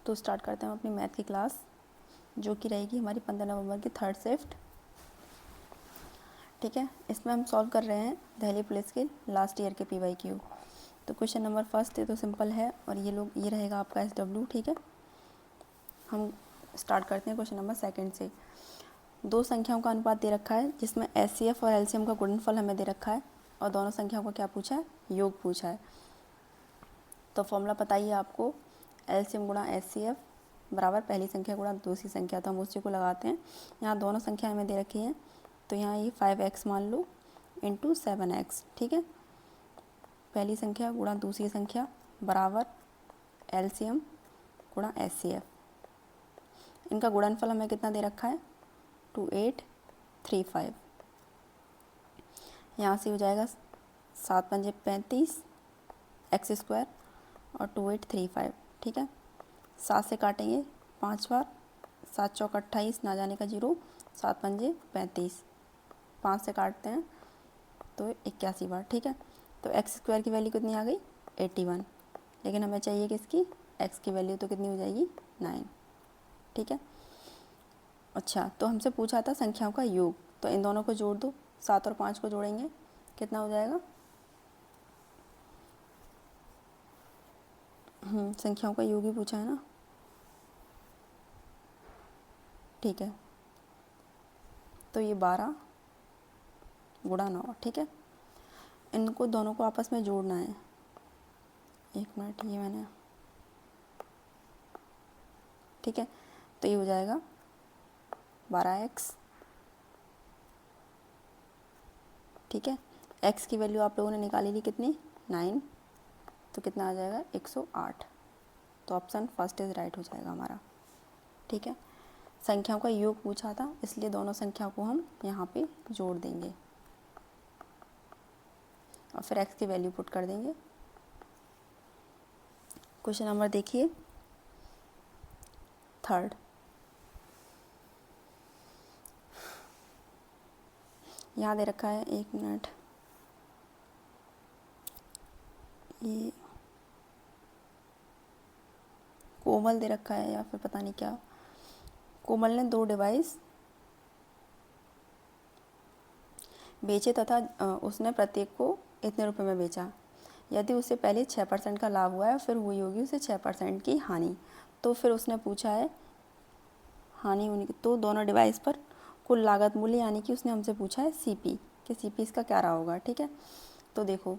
तो स्टार्ट करते हैं हम अपनी मैथ की क्लास, जो कि रहेगी हमारी 15 नवंबर की थर्ड शिफ्ट। ठीक है, इसमें हम सॉल्व कर रहे हैं दिल्ली पुलिस के लास्ट ईयर के PYQ। तो क्वेश्चन नंबर फर्स्ट है तो सिंपल है, और ये रहेगा आपका SW। ठीक है, हम स्टार्ट करते हैं क्वेश्चन नंबर सेकंड से। दो संख्याओं का अनुपात दे रखा है, जिसमें HCF और LCM का गुणनफल हमें दे रखा है, और दोनों संख्याओं का क्या पूछा है, योग पूछा है। तो फॉर्मूला पता ही है आपको, LCM गुणा HCF बराबर पहली संख्या गुणा दूसरी संख्या। तो हम उसी को लगाते हैं। यहाँ दोनों संख्या हमें दे रखी हैं, तो यहाँ ये 5x मान लो इंटू 7x। ठीक है, पहली संख्या गुणा दूसरी संख्या बराबर LCM गुणा HCF। इनका गुणनफल हमें कितना दे रखा है, 2835। यहाँ से हो जाएगा 7 पंजे 35 एक्स स्क्वायर और 2835। ठीक है, 7 से काटेंगे 5 बार, 7 चौक 28, ना जाने का 0, 7 पंजे 35, 5 से काटते हैं तो 81 बार। ठीक है, तो एक्स स्क्वायर की वैल्यू कितनी आ गई, 81। लेकिन हमें चाहिए किसकी, एक्स की वैल्यू, तो कितनी हो जाएगी, 9। ठीक है, अच्छा, तो हमसे पूछा था संख्याओं का योग, तो इन दोनों को जोड़ दो। 7 और 5 को जोड़ेंगे, कितना हो जाएगा, संख्याओं का योग ही पूछा है ना। ठीक है, तो ये 12 गुणा 9। ठीक है, इनको दोनों को आपस में जोड़ना है। एक मिनट, ये मैंने, ठीक है, तो ये हो जाएगा 12x। ठीक है, x की वैल्यू आप लोगों ने निकाली ली कितनी, 9, तो कितना आ जाएगा, 108। तो ऑप्शन फर्स्ट इज राइट हो जाएगा हमारा। ठीक है, संख्याओं का योग पूछा था, इसलिए दोनों संख्याओं को हम यहाँ पे जोड़ देंगे और फिर x की वैल्यू पुट कर देंगे। क्वेश्चन नंबर देखिए थर्ड। यहाँ दे रखा है, एक मिनट, ये कोमल दे रखा है या फिर पता नहीं क्या। कोमल ने 2 डिवाइस बेचे तथा उसने प्रत्येक को इतने रुपए में बेचा। यदि उससे पहले 6% का लाभ हुआ है, फिर हुई होगी उसे 6% की हानि। तो फिर उसने पूछा है हानि होने की, तो दोनों डिवाइस पर कुल लागत मूल्य, यानी कि उसने हमसे पूछा है CP, कि CP इसका क्या रहा होगा। ठीक है, तो देखो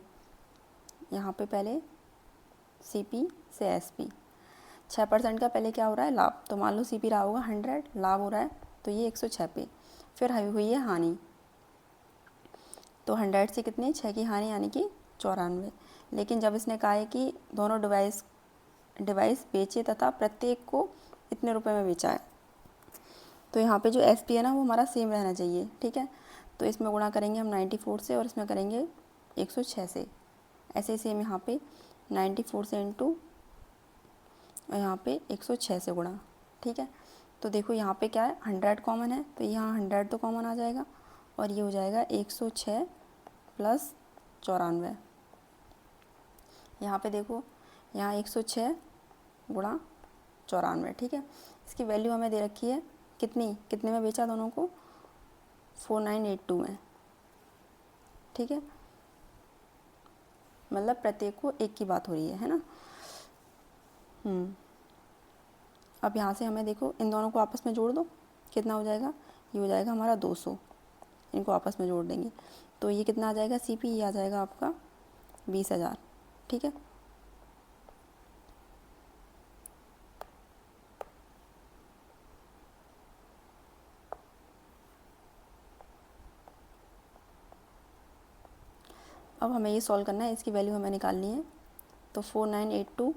यहाँ पे पहले CP से SP, 6% का पहले क्या हो रहा है, लाभ। तो मान लो CP रहा होगा 100, लाभ हो रहा है तो ये 106 पे। फिर हुई है हानि, तो 100 से कितनी, 6 की हानि, यानी कि 94। लेकिन जब इसने कहा है कि दोनों डिवाइस बेचे तथा प्रत्येक को इतने रुपए में बेचा है, तो यहाँ पे जो SP है ना, वो हमारा सेम रहना चाहिए। ठीक है, तो इसमें गुणा करेंगे हम 94 से, और इसमें करेंगे 106 से। ऐसे ही सेम यहाँ पे 94 से इंटू, और यहाँ पे 106 से गुणा। ठीक है, तो देखो यहाँ पे क्या है, 100 कॉमन है, तो यहाँ 100 तो कॉमन आ जाएगा, और ये हो जाएगा 106 प्लस 94। यहाँ पे देखो, यहाँ 106 गुणा 94। ठीक है, इसकी वैल्यू हमें दे रखी है कितने में बेचा दोनों को, 4982 में। ठीक है, मतलब प्रत्येक को एक की बात हो रही है ना। अब यहाँ से हमें देखो, इन दोनों को आपस में जोड़ दो, कितना हो जाएगा, ये हो जाएगा हमारा 200। इनको आपस में जोड़ देंगे तो ये कितना आ जाएगा, CP, ये आ जाएगा आपका 20,000। ठीक है, अब हमें ये सॉल्व करना है, इसकी वैल्यू हमें निकालनी है। तो 4982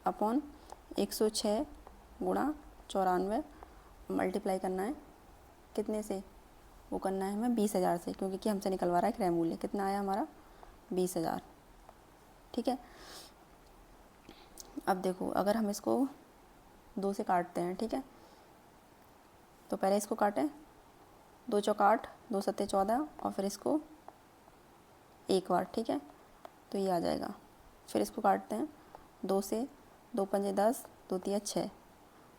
अपॉन 106 गुणा 94 मल्टीप्लाई करना है कितने से, वो करना है हमें 20,000 से, क्योंकि कि हमसे निकलवा रहा है क्रय मूल्य। कितना आया हमारा, 20,000। ठीक है, अब देखो अगर हम इसको 2 से काटते हैं, ठीक है, तो पहले इसको काटें, 2 चौक 8, 2 सत्ते 14, और फिर इसको एक बार। ठीक है, तो ये आ जाएगा। फिर इसको काटते हैं 2 से, 2 पंजे 10, 2 तिया 6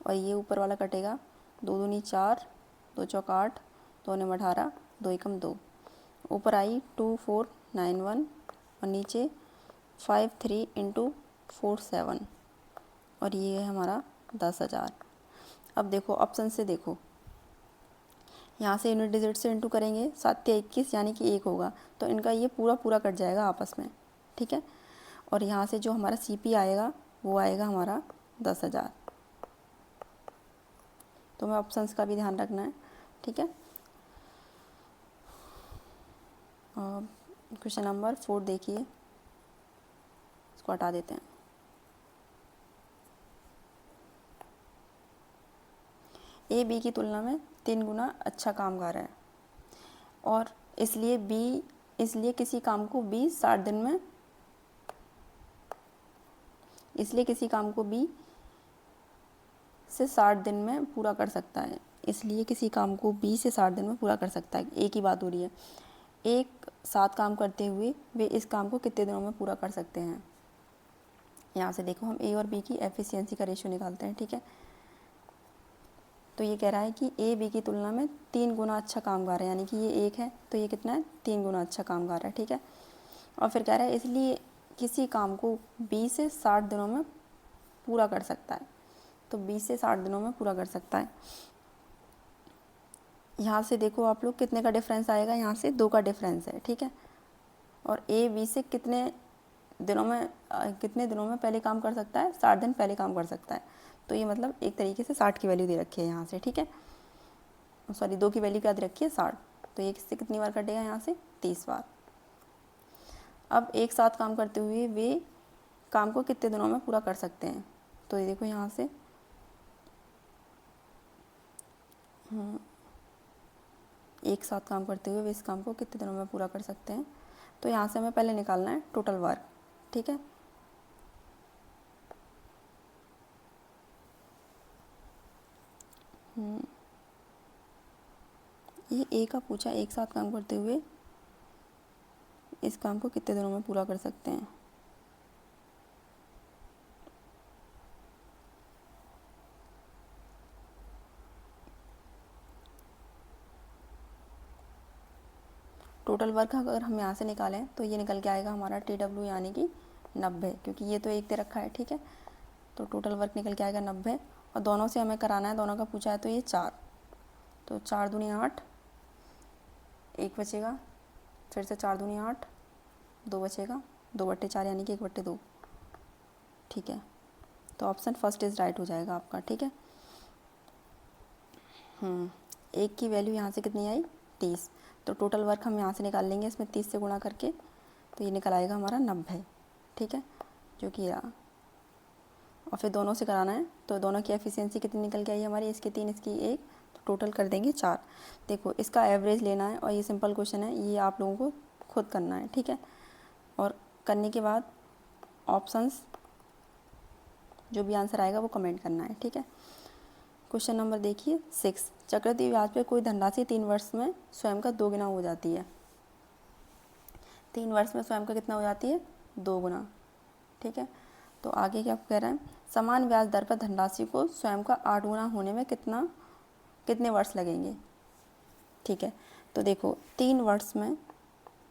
और ये ऊपर वाला कटेगा, 2 दूनी 4, 2 चौक 8, 2 ने 18, 2 एकम 2, ऊपर आई 2491 और नीचे 53 इंटू 47 और ये है हमारा 10,000। अब देखो ऑप्शन से देखो, यहाँ से यूनिट डिजिट से इंटू करेंगे, 7 या 21 यानी कि 1 होगा, तो इनका ये पूरा कट जाएगा आपस में, ठीक है। और यहाँ से जो हमारा CP आएगा वो आएगा हमारा 10,000। तो हमें ऑप्शंस का भी ध्यान रखना है, ठीक है। क्वेश्चन नंबर 4 देखिए, इसको हटा देते हैं। A B की तुलना में 3 गुना अच्छा काम कर रहा है और इसलिए किसी काम को B 60 दिन में से 60 दिन में पूरा कर सकता है। इसलिए किसी काम को B से 60 दिन में पूरा कर सकता है। एक ही बात हो रही है, एक साथ काम करते हुए वे इस काम को कितने दिनों में पूरा कर सकते हैं। यहाँ से देखो हम A और B की एफिशिएंसी का रेशियो निकालते हैं, ठीक है। तो ये कह रहा है कि A B की तुलना में 3 गुना अच्छा काम कर रहा है, यानी कि ये 1 है तो ये कितना है, 3 गुना अच्छा काम कर रहा है, ठीक है। और फिर कह रहा है इसलिए किसी काम को 20 से 60 दिनों में पूरा कर सकता है, तो 20 से 60 दिनों में पूरा कर सकता है। यहाँ से देखो आप लोग कितने का डिफरेंस आएगा, यहाँ से 2 का डिफरेंस है, ठीक है। और A B से कितने दिनों में पहले काम कर सकता है, 60 दिन पहले काम कर सकता है। तो ये मतलब एक तरीके से 60 की वैल्यू दे रखी है यहाँ से, ठीक है। सॉरी 2 की वैल्यू क्या दे रखी है, 60। तो ये किससे कितनी बार कटेगा, यहाँ से 30 बार। अब एक साथ काम करते हुए वे काम को कितने दिनों में पूरा कर सकते हैं। तो ये देखो यहाँ से एक साथ काम करते हुए वे इस काम को कितने दिनों में पूरा कर सकते हैं। तो यहाँ से हमें पहले निकालना है टोटल वर्क, ठीक है। ये A का पूछा, एक साथ काम करते हुए इस काम को कितने दिनों में पूरा कर सकते हैं। टोटल वर्क अगर हम यहाँ से निकालें तो ये निकल के आएगा हमारा TW यानी कि 90, क्योंकि ये तो 1 दे रखा है, ठीक है। तो टोटल वर्क निकल के आएगा 90 और दोनों से हमें कराना है, दोनों का पूछा है तो ये 4, तो 4 दूनी 8, 1 बचेगा, फिर से 4 दूनी 8, 2 बचेगा, 2/4 यानी कि 1/2, ठीक है। तो ऑप्शन फर्स्ट इज़ राइट हो जाएगा आपका, ठीक है। 1 की वैल्यू यहाँ से कितनी आई, 30। तो टोटल वर्क हम यहाँ से निकाल लेंगे इसमें 30 से गुणा करके, तो ये निकल आएगा हमारा 90, ठीक है, जो कि रहा। और फिर दोनों से कराना है तो दोनों की एफिशिएंसी कितनी निकल के आई हमारी, इसकी 3 इसकी 1, तो टोटल कर देंगे 4। देखो इसका एवरेज लेना है और ये सिंपल क्वेश्चन है, ये आप लोगों को खुद करना है, ठीक है। और करने के बाद ऑप्शंस जो भी आंसर आएगा वो कमेंट करना है, ठीक है। क्वेश्चन नंबर देखिए 6, चक्रवृद्धि ब्याज पर कोई धनराशि 3 वर्ष में स्वयं का 2 गुना हो जाती है। 3 वर्ष में स्वयं का कितना हो जाती है, 2 गुना, ठीक है। तो आगे क्या कह रहा है, समान ब्याज दर पर धनराशि को स्वयं का 8 गुना होने में कितने वर्ष लगेंगे, ठीक है। तो देखो 3 वर्ष में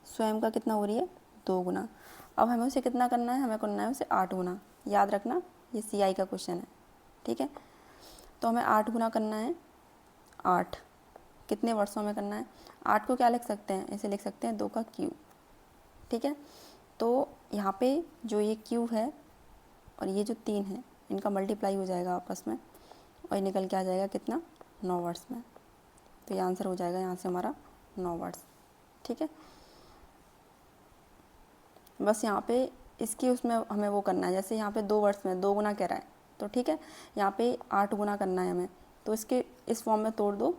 स्वयं का कितना हो रही है, 2 गुना। अब हमें उसे कितना करना है, हमें करना है उसे 8 गुना। याद रखना ये CI का क्वेश्चन है, ठीक है। तो हमें 8 गुना करना है, 8 कितने वर्षों में करना है। 8 को क्या लिख सकते हैं, इसे लिख सकते हैं 2 का क्यूब, ठीक है। तो यहाँ पे जो ये क्यूब है और ये जो 3 है इनका मल्टीप्लाई हो जाएगा आपस में और ये निकल के आ जाएगा कितना, 9 वर्ष में। तो ये आंसर हो जाएगा यहाँ से हमारा 9 वर्ष, ठीक है। बस यहाँ पे इसकी उसमें हमें वो करना है, जैसे यहाँ पे 2 वर्ष में 2 गुना कह रहा है तो ठीक है, यहाँ पे 8 गुना करना है हमें। तो इसके इस फॉर्म में तोड़ दो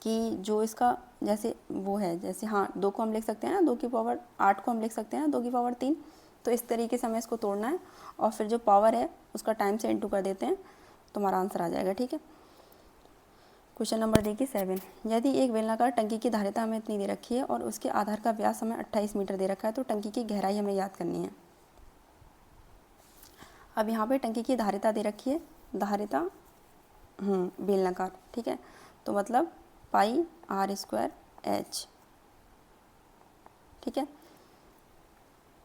कि जो इसका जैसे वो है, जैसे हाँ 2 को हम लिख सकते हैं ना 2 की पावर, 8 को हम लिख सकते हैं ना 2 की पावर 3। तो इस तरीके से हमें इसको तोड़ना है और फिर जो पावर है उसका टाइम से इंटू कर देते हैं तो हमारा आंसर आ जाएगा, ठीक है। क्वेश्चन नंबर देखिए 7, यदि एक बेलनाकार टंकी की धारिता हमें इतनी दे रखी है और उसके आधार का व्यास हमें 28 मीटर दे रखा है तो टंकी की गहराई हमें याद करनी है। अब यहाँ पे टंकी की धारिता दे रखी है, धारिता बेलनाकार, ठीक है। तो मतलब पाई आर स्क्वायर एच, ठीक है,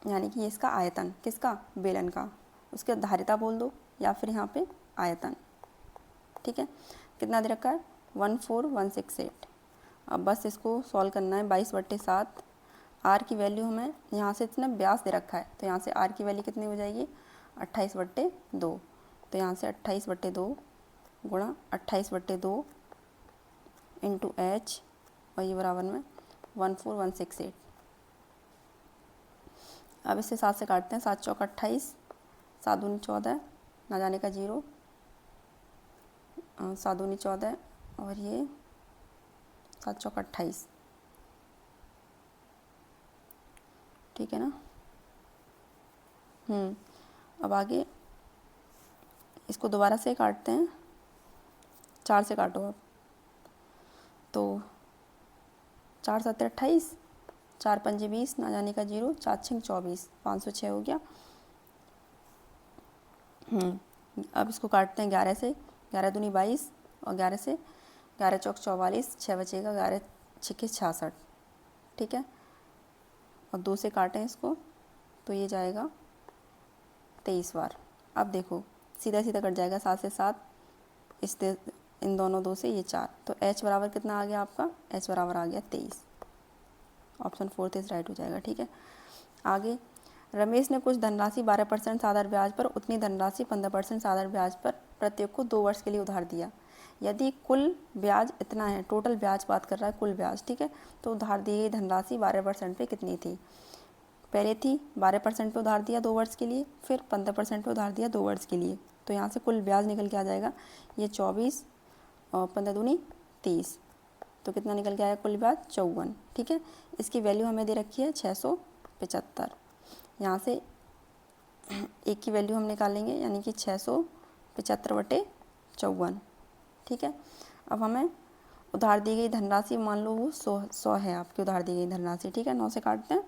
यानी कि ये इसका आयतन, किसका, बेलन का, उसके धारिता बोल दो या फिर यहाँ पे आयतन, ठीक है। कितना दे रखा है, 14168। अब बस इसको सॉल्व करना है, 22/7। आर की वैल्यू हमें यहाँ से इतना व्यास दे रखा है, तो यहाँ से आर की वैल्यू कितनी हो जाएगी, 28/2। तो यहाँ से 28/2 गुणा 28/2 इंटू एच, और ये बराबर में 14168। अब इसे 7 से काटते हैं, 7 चौक 28, 7 दूनी 14, ना जाने का 0, 7 दूनी 14, और ये 7 चौक 28, ठीक है ना। अब आगे इसको दोबारा से काटते हैं, 4 से काटो अब, तो 4 7 28, 4 5 20, ना जाने का 0, 4 6 24, 506 हो गया। अब इसको काटते हैं 11 से, 11 दूनी 22, और 11 से 11 चौक 44, 6 बचेगा, 11 6 66, ठीक है। और 2 से काटें इसको, तो ये जाएगा 23 बार। अब देखो सीधा सीधा कट जाएगा, 7 से 7, इन दोनों 2 से ये 4, तो h बराबर कितना आ गया आपका, h बराबर आ गया 23। ऑप्शन 4 इस राइट हो जाएगा, ठीक है। आगे, रमेश ने कुछ धनराशि 12% साधारण ब्याज पर, उतनी धनराशि 15% साधारण ब्याज पर प्रत्येक को 2 वर्ष के लिए उधार दिया। यदि कुल ब्याज इतना है, टोटल ब्याज बात कर रहा है, कुल ब्याज, ठीक है, तो उधार दी गई धनराशि 12% पे कितनी थी। पहले थी 12% पे उधार दिया 2 वर्ष के लिए, फिर 15% पे उधार दिया 2 वर्ष के लिए, तो यहाँ से कुल ब्याज निकल के आ जाएगा ये 24 और 15 दूनी 30, तो कितना निकल के आया कुल ब्याज 54, ठीक है। इसकी वैल्यू हमें दे रखी है 675। यहाँ से एक की वैल्यू हम निकालेंगे, यानी कि 675/54, ठीक है। अब हमें उधार दी गई धनराशि, मान लो वो 100 है आपकी उधार दी गई धनराशि, ठीक है। 9 से काटते हैं,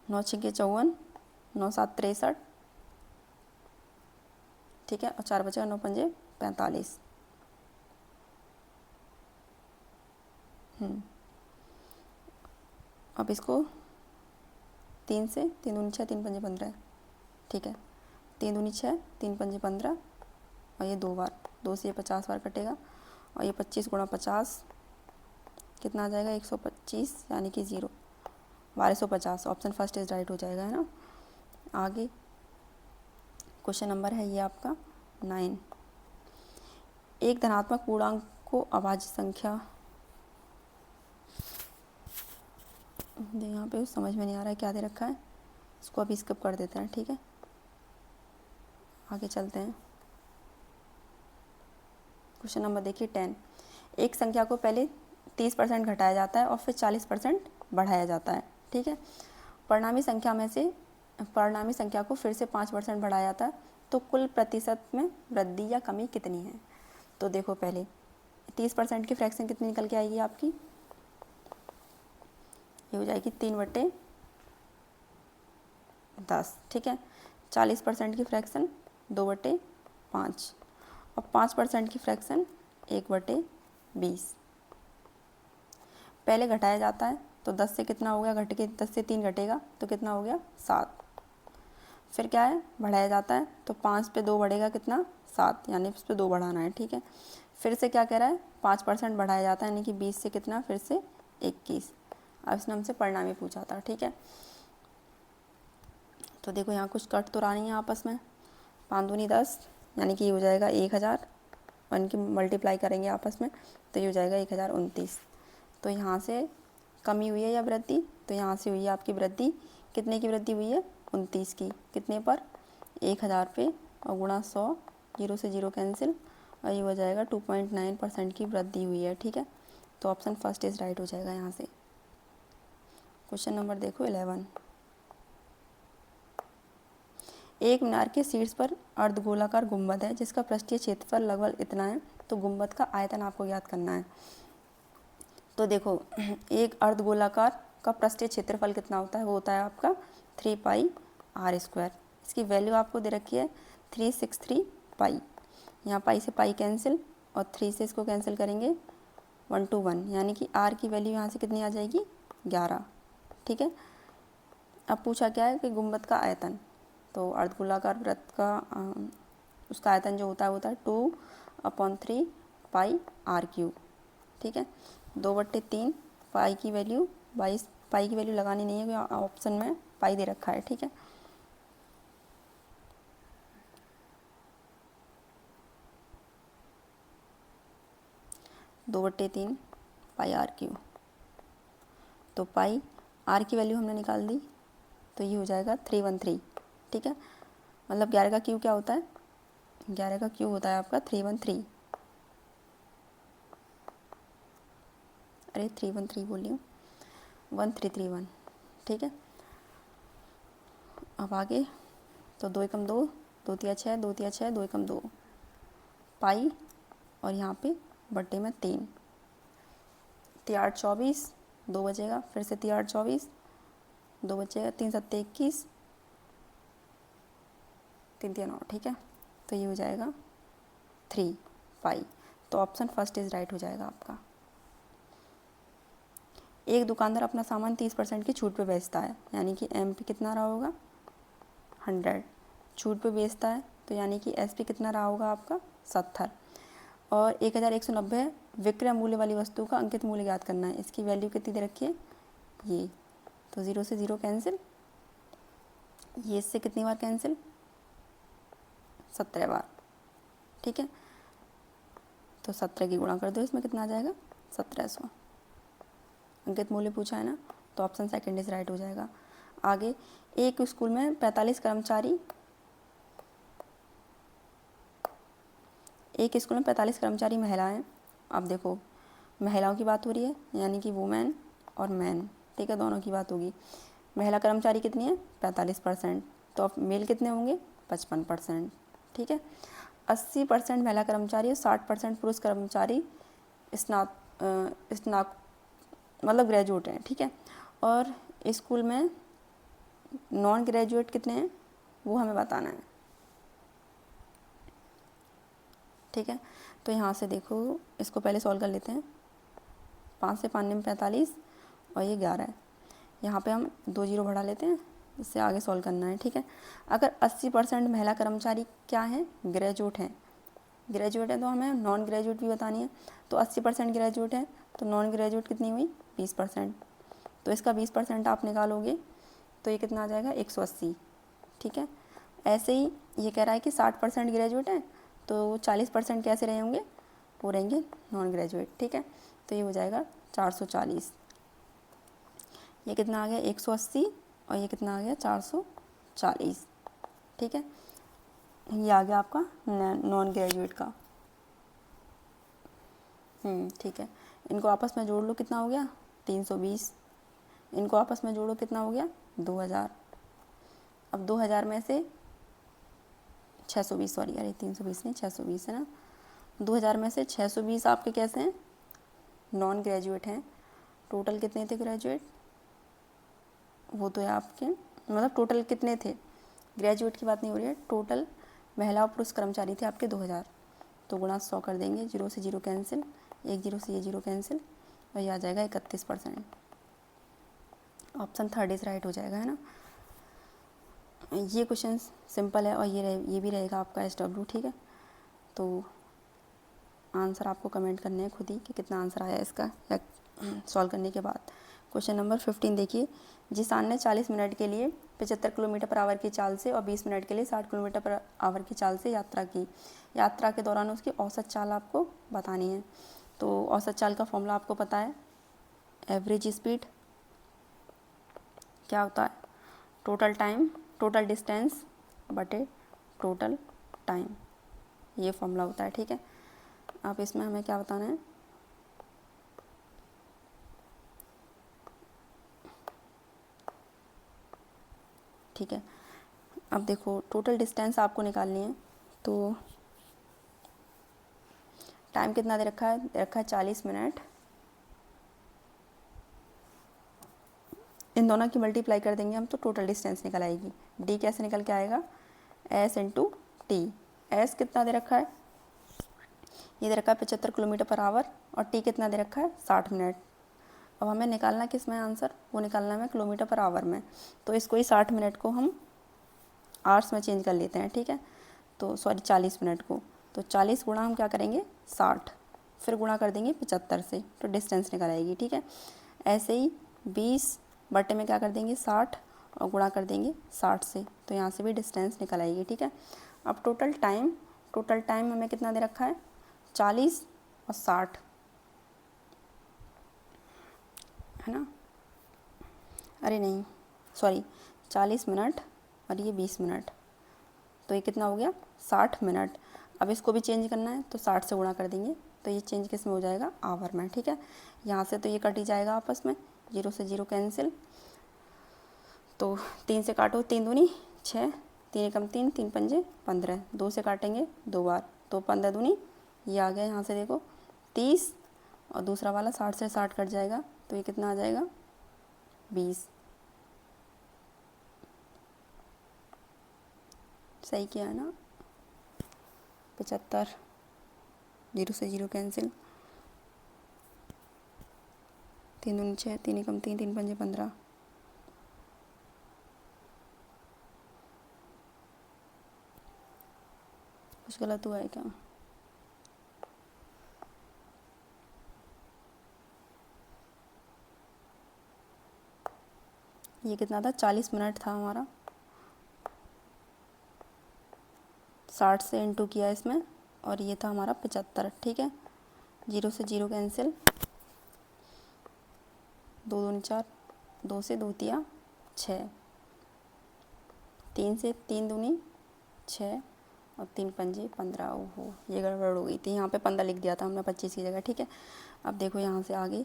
9 6 54, 9 7 63, ठीक है, और 4 बचेगा, 9 5 45। अब इसको 3 से, 3 दूनी 6, 3 5 15, ठीक है, 3 दूनी 6, 3 5 15, और ये 2 बार, 2 से ये 50 बार कटेगा, और ये 25 गुणा 50 कितना आ जाएगा 125, यानी कि 0, 1250। ऑप्शन फर्स्ट इज राइट हो जाएगा, है ना। आगे क्वेश्चन नंबर है ये आपका 9। एक धनात्मक पूर्णांक को अभाज्य संख्या, यहाँ पे समझ में नहीं आ रहा है क्या दे रखा है, इसको अभी स्किप कर देते हैं, ठीक है। आगे चलते हैं, क्वेश्चन नंबर देखिए 10। एक संख्या को पहले 30% घटाया जाता है और फिर 40% बढ़ाया जाता है, ठीक है। परिणामी संख्या को फिर से 5% बढ़ाया जाता है, तो कुल प्रतिशत में वृद्धि या कमी कितनी है। तो देखो पहले 30% की फ्रैक्शन कितनी निकल के आएगी आपकी, ये हो जाएगी 3/10, ठीक है। 40% की फ्रैक्शन 2/5, और 5% की फ्रैक्शन 1/20। पहले घटाया जाता है, तो 10 से कितना हो गया, घट के 10 से 3 घटेगा, तो कितना हो गया 7। फिर क्या है, बढ़ाया जाता है, तो 5 पे 2 बढ़ेगा, कितना 7, यानी इस पे 2 बढ़ाना है, ठीक है। फिर से क्या कह रहा है, 5% बढ़ाया जाता है, यानी कि 20 से कितना, फिर से 21। अब इसने हमसे परिणामी पूछा था, ठीक है। तो देखो यहाँ कुछ कट तो रहा नहीं है आपस में, 5 दूनी 10, यानी कि ये हो जाएगा 1000, और इनकी मल्टीप्लाई करेंगे आपस में, तो ये हो जाएगा 1029। तो यहाँ से कमी हुई है या वृद्धि, तो यहाँ से हुई है आपकी वृद्धि। कितने की वृद्धि हुई है, 29 की, कितने पर, 1000 पे, और गुणा 100, 0 से 0 कैंसिल, और ये हो जाएगा 2.9% की वृद्धि हुई है, ठीक है। तो ऑप्शन फर्स्ट इज राइट हो जाएगा यहाँ से। क्वेश्चन नंबर देखो 11। एक मीनार के शीर्ष पर अर्धगोलाकार गुंबद है जिसका पृष्ठीय क्षेत्रफल लगभग इतना है, तो गुंबद का आयतन आपको ज्ञात करना है। तो देखो एक अर्धगोलाकार का पृष्ठीय क्षेत्रफल कितना होता है, वो होता है आपका 3πr²। इसकी वैल्यू आपको दे रखी है 363 पाई। यहाँ पाई से पाई कैंसिल और 3 से इसको कैंसिल करेंगे 1 to 1, यानी कि आर की वैल्यू यहाँ से कितनी आ जाएगी 11। ठीक है। अब पूछा क्या है कि गुंबद का आयतन, तो अर्धगोलाकार वृत्त का उसका आयतन जो होता है 2/3 पाई आर क्यूब। ठीक है। 2/3 पाई की वैल्यू 22, पाई की वैल्यू लगानी नहीं है क्योंकि ऑप्शन में पाई दे रखा है। ठीक है। दो बट्टे 3 पाई आर क्यूब, तो पाई आर की वैल्यू हमने निकाल दी, तो ये हो जाएगा 313। ठीक है। मतलब 11 का क्यूब क्या होता है, 11 का क्यूब होता है आपका 313। अरे 313 बोल रही हूँ, 1331। ठीक है। अब आगे तो 2 एकम 2, 2 तिया 6, 2 तिया 6, 2 एकम 2 पाई, और यहाँ पे बट्टे में 3, 3 8 24, 2 बचेगा, फिर से 3 8 24, 2 बचेगा, 3 7 21, 3 3 9। ठीक है। तो ये हो जाएगा 3 पाई। तो ऑप्शन फर्स्ट इज राइट हो जाएगा आपका। एक दुकानदार अपना सामान 30% की छूट पे बेचता है, यानी कि एम पी कितना रहा होगा 100, छूट पे बेचता है, तो यानी कि एस पी कितना रहा होगा आपका 70, और 1190 विक्रय मूल्य वाली वस्तु का अंकित मूल्य ज्ञात करना है। इसकी वैल्यू कितनी दे रखी है ये, तो 0 से 0 कैंसिल, ये इससे कितनी बार कैंसिल 17 बार। ठीक है। तो 17 की गुणा कर दो, इसमें कितना आ जाएगा 1700। अंकित मूल्य पूछा है ना, तो ऑप्शन सेकंड इज राइट हो जाएगा। आगे एक स्कूल में 45 कर्मचारी, एक स्कूल में 45 कर्मचारी महिलाएं। अब देखो महिलाओं की बात हो रही है, यानी कि वुमेन और मैन। ठीक है, दोनों की बात होगी। महिला कर्मचारी कितनी है 45%, तो अब मेल कितने होंगे 55%। ठीक है। 80% महिला कर्मचारी और 60% पुरुष कर्मचारी स्नातक मतलब ग्रेजुएट हैं। ठीक है। और स्कूल में नॉन ग्रेजुएट कितने हैं वो हमें बताना है। ठीक है। तो यहाँ से देखो इसको पहले सॉल्व कर लेते हैं। 5 से 5 में 45 और ये 11 है। यहाँ पे हम 2 जीरो बढ़ा लेते हैं, इससे आगे सॉल्व करना है। ठीक है। अगर 80% महिला कर्मचारी क्या हैं ग्रेजुएट हैं, ग्रेजुएट है तो हमें नॉन ग्रेजुएट भी बतानी है। तो 80% ग्रेजुएट है, तो नॉन ग्रेजुएट कितनी हुई 20%, तो इसका 20% आप निकालोगे तो ये कितना आ जाएगा 180। ठीक है। ऐसे ही ये कह रहा है कि 60% ग्रेजुएट है, तो 40% कैसे रहे होंगे, वो रहेंगे नॉन ग्रेजुएट। ठीक है। तो ये हो जाएगा 440। ये कितना आ गया 180 और ये कितना आ गया 440। ठीक है। ये आ गया आपका नॉन ग्रेजुएट का। ठीक है। इनको आपस में जोड़ लो, कितना हो गया 320। इनको आपस में जोड़ो, कितना हो गया 2000। अब 2000 में से 620, सॉरी अरे 320 नहीं 620 है ना। 2000 में से 620 आपके कैसे हैं नॉन ग्रेजुएट हैं। टोटल कितने थे ग्रेजुएट, वो तो है आपके, मतलब टोटल कितने थे, ग्रेजुएट की बात नहीं हो रही है, टोटल महिला और पुरुष कर्मचारी थे आपके 2000। तो गुणा 100 कर देंगे, 0 से 0 कैंसिल, 1 0 से ये 0 कैंसिल, और ये आ जाएगा 31%। ऑप्शन थर्ड इज राइट हो जाएगा, है ना। ये क्वेश्चन सिंपल है और ये भी रहेगा आपका SW। ठीक है। तो आंसर आपको कमेंट करने हैं खुद ही कि कितना आंसर आया इसका या सॉल्व करने के बाद। क्वेश्चन नंबर 15 देखिए। जिसान ने 40 मिनट के लिए 75 किलोमीटर पर आवर की चाल से और 20 मिनट के लिए 60 किलोमीटर पर आवर की चाल से यात्रा की। यात्रा के दौरान उसकी औसत चाल आपको बतानी है। तो औसत चाल का फॉर्मूला आपको पता है, एवरेज स्पीड क्या होता है, टोटल टाइम, टोटल डिस्टेंस बटे टोटल टाइम, ये फॉर्मूला होता है। ठीक है। अब इसमें हमें क्या बताना है, ठीक है। अब देखो टोटल डिस्टेंस आपको निकालनी है, तो टाइम कितना दे रखा है, 40 मिनट। इन दोनों की मल्टीप्लाई कर देंगे हम तो टोटल डिस्टेंस निकल आएगी। डी कैसे निकल के आएगा, एस इंटू टी। एस कितना दे रखा है, ये दे रखा है 75 किलोमीटर पर आवर, और टी कितना दे रखा है 60 मिनट। अब हमें निकालना किस में आंसर, वो निकालना है किलोमीटर पर आवर में। तो इसको ही 60 मिनट को हम आवर्स में चेंज कर लेते हैं, ठीक है। तो सॉरी 40 मिनट को, तो 40 गुणा हम क्या करेंगे 60, फिर गुणा कर देंगे 75 से, तो डिस्टेंस निकल आएगी, ठीक है। ऐसे ही 20 बटे में क्या कर देंगे 60 और गुणा कर देंगे 60 से, तो यहाँ से भी डिस्टेंस निकल आएगी, ठीक है। अब टोटल टाइम हमें कितना दे रखा है 40 और 60, है ना। अरे नहीं सॉरी 40 मिनट और ये 20 मिनट, तो ये कितना हो गया 60 मिनट। अब इसको भी चेंज करना है तो 60 से गुणा कर देंगे, तो ये चेंज किस में हो जाएगा आवर में, ठीक है। यहाँ से तो ये कट ही जाएगा आपस में, 0 से 0 कैंसिल, तो 3 से काटो 3 दूनी 6, 3 एकम 3, 3 पंजे 15, 2 से काटेंगे 2 बार, तो 15 दूनी ये आ गया, यहाँ से देखो 30, और दूसरा वाला 60 से 60 कट जाएगा, तो ये कितना आ जाएगा 20। सही किया है ना। 75, 0 से 0 कैंसिल, 3 दूनी 6, 3 एकम 3, 3 पंजे 15, कुछ गलत हुआ है क्या। ये कितना था 40 मिनट था हमारा, 60 से इंटू किया इसमें, और ये था हमारा 75, ठीक है। 0 से 0 कैंसिल, 2 दूनी 4, 2 से 2 तिया 6, 3 से 3 दूनी 6, और 3 पंजे 15। ओहो ये गड़बड़ हो गई थी, यहाँ पे 15 लिख दिया था हमने 25 की जगह, ठीक है। अब देखो यहाँ से आगे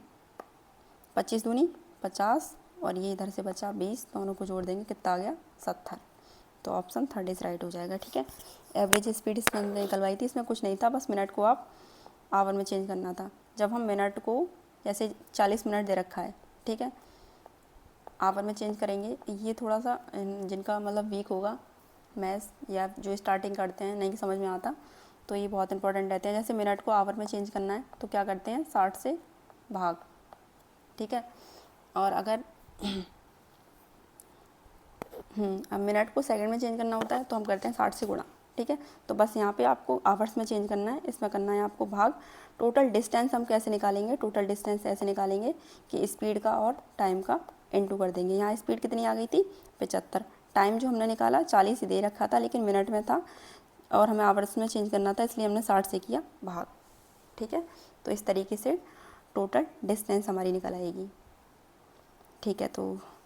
25 दूनी 50, और ये इधर से बचा 20, दोनों को जोड़ देंगे कितना आ गया 70, तो ऑप्शन 3 इज राइट हो जाएगा, ठीक है। एवरेज स्पीड इसमें निकलवाई थी, इसमें कुछ नहीं था, बस मिनट को आप आवर में चेंज करना था। जब हम मिनट को जैसे 40 मिनट दे रखा है, ठीक है, आवर में चेंज करेंगे, ये थोड़ा सा जिनका मतलब वीक होगा मैथ्स, या जो स्टार्टिंग करते हैं नहीं समझ में आता, तो ये बहुत इंपॉर्टेंट रहते हैं। जैसे मिनट को आवर में चेंज करना है तो क्या करते हैं 60 से भाग, ठीक है। और अगर अब मिनट को सेकंड में चेंज करना होता है तो हम करते हैं 60 से गुणा, ठीक है। तो बस यहाँ पे आपको आवर्स में चेंज करना है, इसमें करना है आपको भाग। टोटल डिस्टेंस हम कैसे निकालेंगे, टोटल डिस्टेंस ऐसे निकालेंगे कि स्पीड का और टाइम का इनटू कर देंगे। यहाँ स्पीड कितनी आ गई थी 75, टाइम जो हमने निकाला 40 ही दे रखा था लेकिन मिनट में था और हमें आवर्स में चेंज करना था, इसलिए हमने 60 से किया भाग, ठीक है। तो इस तरीके से टोटल डिस्टेंस हमारी निकल आएगी, ठीक है। तो